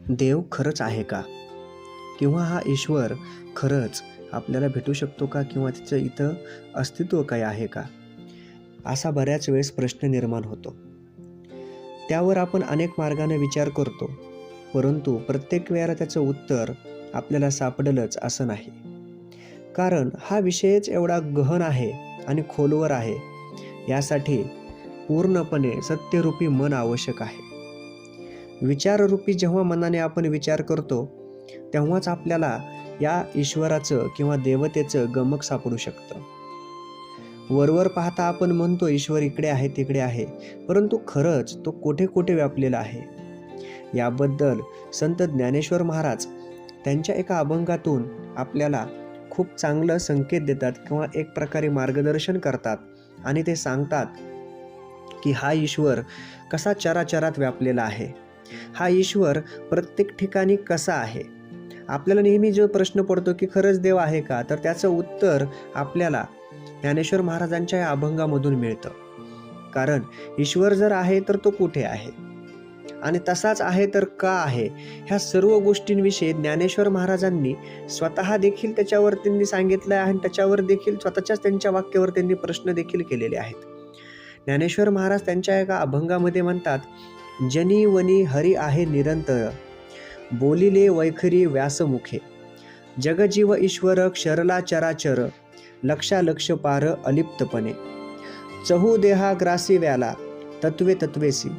देव खरंच आहे का? किंवा हा ईश्वर खरंच आपल्याला भेटू शकतो का? किंवा तिचं इथं अस्तित्व काय आहे का? असा बऱ्याच वेळेस प्रश्न निर्माण होतो. त्यावर आपण अनेक मार्गाने विचार करतो, परंतु प्रत्येक वेळेला त्याचं उत्तर आपल्याला सापडेलच असं नाही. कारण हा विषयच एवढा गहन आहे आणि खोलवर आहे. यासाठी पूर्णपणे सत्यरूपी मन आवश्यक आहे. विचाररूपी जेव्हा मनाने आपण विचार करतो, तेव्हाच आपल्याला या ईश्वराचं किंवा देवतेचं गमक सापडू शकतं. वरवर पाहता आपण म्हणतो ईश्वर इकडे आहे तिकडे आहे, परंतु खरंच तो कोठे कोठे व्यापलेला आहे. याबद्दल संत ज्ञानेश्वर महाराज त्यांच्या एका अभंगातून आपल्याला खूप चांगलं संकेत देतात किंवा एक प्रकारे मार्गदर्शन करतात आणि ते सांगतात की हा ईश्वर कसा चराचरात व्यापलेला आहे. हा ईश्वर प्रत्येक ठिकाणी कसा आहे. आपल्याला नेहमी जो प्रश्न पडतो की खरंच देव आहे का, तर त्याचं उत्तर आपल्याला ज्ञानेश्वर महाराजांच्या या अभंगामधून मिळतं. कारण ईश्वर जर आहे तर तो कुठे आहे आणि तसाच आहे तर का आहे, ह्या सर्व गोष्टींविषयी ज्ञानेश्वर महाराजांनी स्वतः देखील त्याच्यावर त्यांनी सांगितलं आहे आणि त्याच्यावर देखील स्वतःच्याच त्यांच्या वाक्यावर त्यांनी प्रश्न देखील केलेले आहेत. ज्ञानेश्वर महाराज त्यांच्या एका अभंगामध्ये म्हणतात, जनी वनी हरी आहे निरंतर, बोलिले वैखरी व्यासमुखे, जगजीव ईश्वर क्षरला चराचर, लक्षालक्ष पार अलिप्तपणे, चहू देहा ग्रासी व्याला तत्वे तत्वेसी,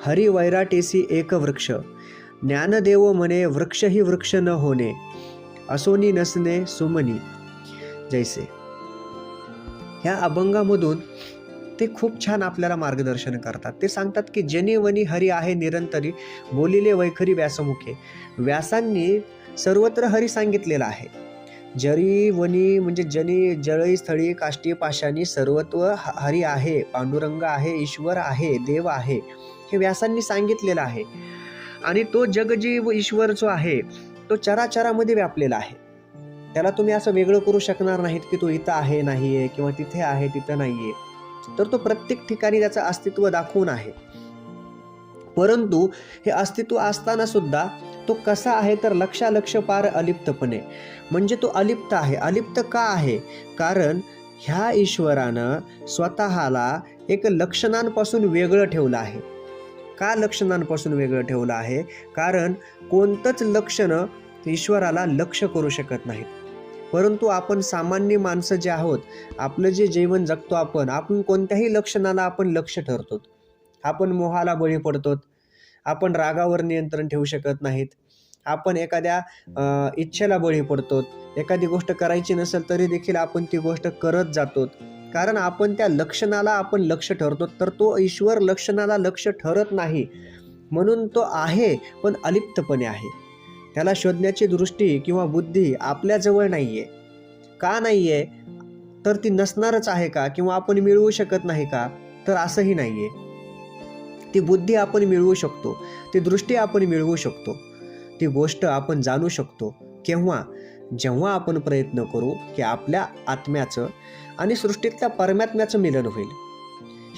हरी वैराटेसी एक वृक्ष, ज्ञानदेव म्हणे वृक्ष ही वृक्ष न होणे, असोनी नसणे सुमनी जैसे. ह्या अभंगामधून ते खूप छान आपल्याला मार्गदर्शन करतात. ते सांगतात की जनी वनी हरी आहे निरंतरी, बोलिले वैखरी व्यासमुखे. व्यासांनी सर्वत्र हरी सांगितलेला आहे. जरी वनी म्हणजे जनी जळी स्थळी काष्टी पाशानी सर्वत्व हरी आहे, पांडुरंग आहे, ईश्वर आहे, देव आहे, हे व्यासांनी सांगितलेलं आहे. आणि तो जगजीव ईश्वर जो आहे तो चराचरामध्ये व्यापलेला आहे. त्याला तुम्ही असं वेगळं करू शकणार नाहीत की तो इथं आहे नाहीये किंवा तिथे आहे तिथं नाहीये. तर तो प्रत्येक ठिकाणी त्याचं अस्तित्व दाखवून आहे. परंतु हे अस्तित्व असताना सुद्धा तो कसा आहे तर लक्षालक्ष पार अलिप्तपणे, म्हणजे तो अलिप्त आहे. अलिप्त का आहे? कारण ह्या ईश्वरानं स्वतःला एक लक्षणांपासून वेगळं ठेवलं आहे. का लक्षणांपासून वेगळं ठेवलं आहे? कारण कोणतंच लक्षणं ईश्वराला लक्ष करू शकत नाहीत. परंतु आपण सामान्य माणसं जे आहोत, आपलं जे जीवन जगतो आपण कोणत्याही लक्षणाला आपण लक्ष ठरतो. आपण मोहाला बळी पडतो. आपण रागावर नियंत्रण ठेवू शकत नाहीत. आपण एखाद्या इच्छेला बळी पडतो. एखादी गोष्ट करायची नसेल तरी देखील आपण ती गोष्ट करत जातो. कारण आपण त्या लक्षणाला आपण लक्ष ठरतो. तर तो ईश्वर लक्षणाला लक्ष ठरत नाही, म्हणून तो आहे पण अलिप्तपणे आहे. त्याला शोधण्याची दृष्टी किंवा बुद्धी आपल्याजवळ नाहीये. का नाहीये? तर ती नसणारच आहे का? किंवा आपण मिळवू शकत नाही का? तर असंही नाहीये. ती बुद्धी आपण मिळवू शकतो, ती दृष्टी आपण मिळवू शकतो, ती गोष्ट आपण जाणू शकतो. केव्हा? जेव्हा आपण प्रयत्न करू की आपल्या आत्म्याचं आणि सृष्टीतल्या परमात्म्याचं मिलन होईल.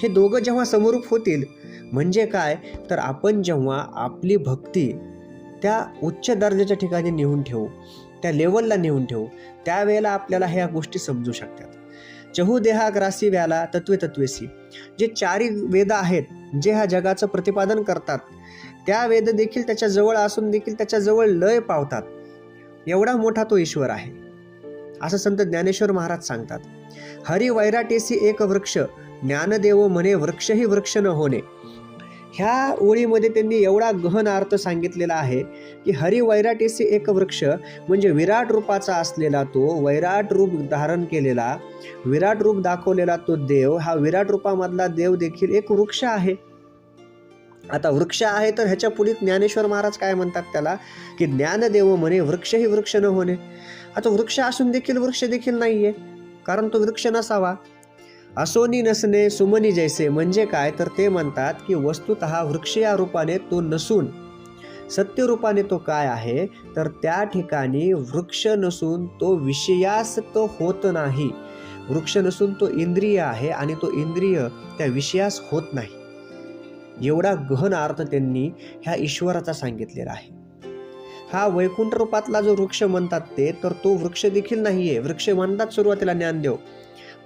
हे दोघं जेव्हा समरूप होतील, म्हणजे काय तर आपण जेव्हा आपली भक्ती त्या उच्च दर्जाच्या ठिकाणी नेऊन ठेवू, त्या लेवलला नेऊन ठेवू, त्यावेळेला आपल्याला ह्या गोष्टी समजू शकतात. चहू देहा ग्रासी व्याला तत्वे तत्वेसी, जे चारी वेद आहेत जे ह्या जगाचं प्रतिपादन करतात, त्या वेद देखील त्याच्या जवळ असून देखील त्याच्या जवळ लय पावतात. एवढा मोठा तो ईश्वर आहे, असं संत ज्ञानेश्वर महाराज सांगतात. हरी वैराटेसी एक वृक्ष, ज्ञानदेव म्हणे वृक्ष ही वृक्ष न होणे. ह्या ओळीमध्ये त्यांनी एवढा गहन अर्थ सांगितलेला आहे की हरी वैराटेसी एक वृक्ष म्हणजे विराट रूपाचा असलेला तो, वैराट रूप धारण केलेला, विराट रूप दाखवलेला तो देव, हा विराट रूपामधला देव देखील एक वृक्ष आहे. आता वृक्ष आहे तर ह्याच्या पुढे ज्ञानेश्वर महाराज काय म्हणतात त्याला की ज्ञानदेव म्हणे वृक्ष ही वृक्ष न होणे. आता वृक्ष असून देखील वृक्ष देखील नाहीये, कारण तो वृक्ष नसावा. असोनी नसणे सुमनी जैसे, म्हणजे काय तर ते म्हणतात की वस्तुतः वृक्ष या रूपाने तो नसून सत्य रूपाने तो काय आहे तर त्या ठिकाणी वृक्ष नसून तो विषयास तो होत नाही. वृक्ष नसून तो इंद्रिय आहे आणि तो इंद्रिय त्या विषयास होत नाही. एवढा गहन अर्थ त्यांनी ह्या ईश्वराचा सांगितलेला आहे. हा वैकुंठ रूपातला जो वृक्ष म्हणतात ते, तर तो वृक्ष देखील नाहीये. वृक्ष म्हणतात सुरुवातीला ज्ञानदेव,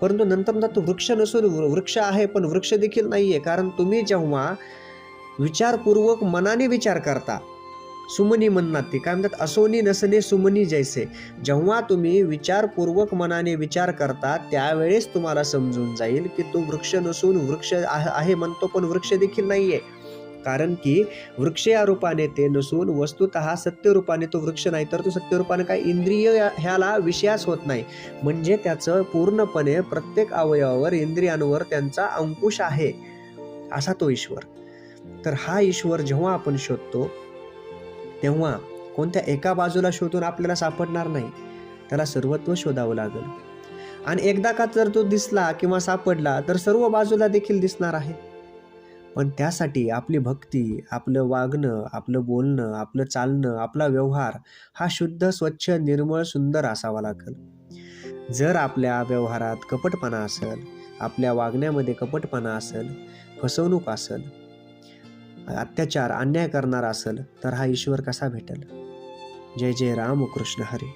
परंतु नंतर तो वृक्ष नसून वृक्ष आहे पण वृक्ष देखील नाहीये. कारण तुम्ही जेव्हा विचारपूर्वक मनाने विचार करता, सुमनी म्हणतात ते, काय म्हणतात, असोनी नसने सुमनी जैसे. जेव्हा तुम्ही विचारपूर्वक मनाने विचार करता त्यावेळेस तुम्हाला समजून जाईल की तो वृक्ष नसून वृक्ष आहे म्हणतो पण वृक्ष देखील नाहीये. कारण की वृक्ष या रूपाने ते नसून वस्तुतः सत्य रूपाने तो वृक्ष नाही, तर तो सत्य रूपाने काय इंद्रिय ह्याला विषयास होत नाही. म्हणजे त्याचं पूर्णपणे प्रत्येक अवयवावर इंद्रियांवर त्यांचा अंकुश आहे, असा तो ईश्वर. तर हा ईश्वर जेव्हा आपण शोधतो तेव्हा कोणत्या एका बाजूला शोधून आपल्याला सापडणार नाही, त्याला सर्वत्व शोधावं लागेल. आणि एकदा का जर तो दिसला किंवा सापडला तर सर्व बाजूला देखील दिसणार आहे. पण त्यासाठी आपली भक्ती, आपलं वागणं, आपलं बोलणं, आपलं चालणं, आपला व्यवहार हा शुद्ध, स्वच्छ, निर्मळ, सुंदर असावा लागेल. जर आपल्या व्यवहारात कपटपणा असेल, आपल्या वागण्यामध्ये कपटपणा असेल, फसवणूक असेल, अत्याचार, अन्याय करणारा असेल, तर हा ईश्वर कसा भेटेल? जय जय राम कृष्ण हरी.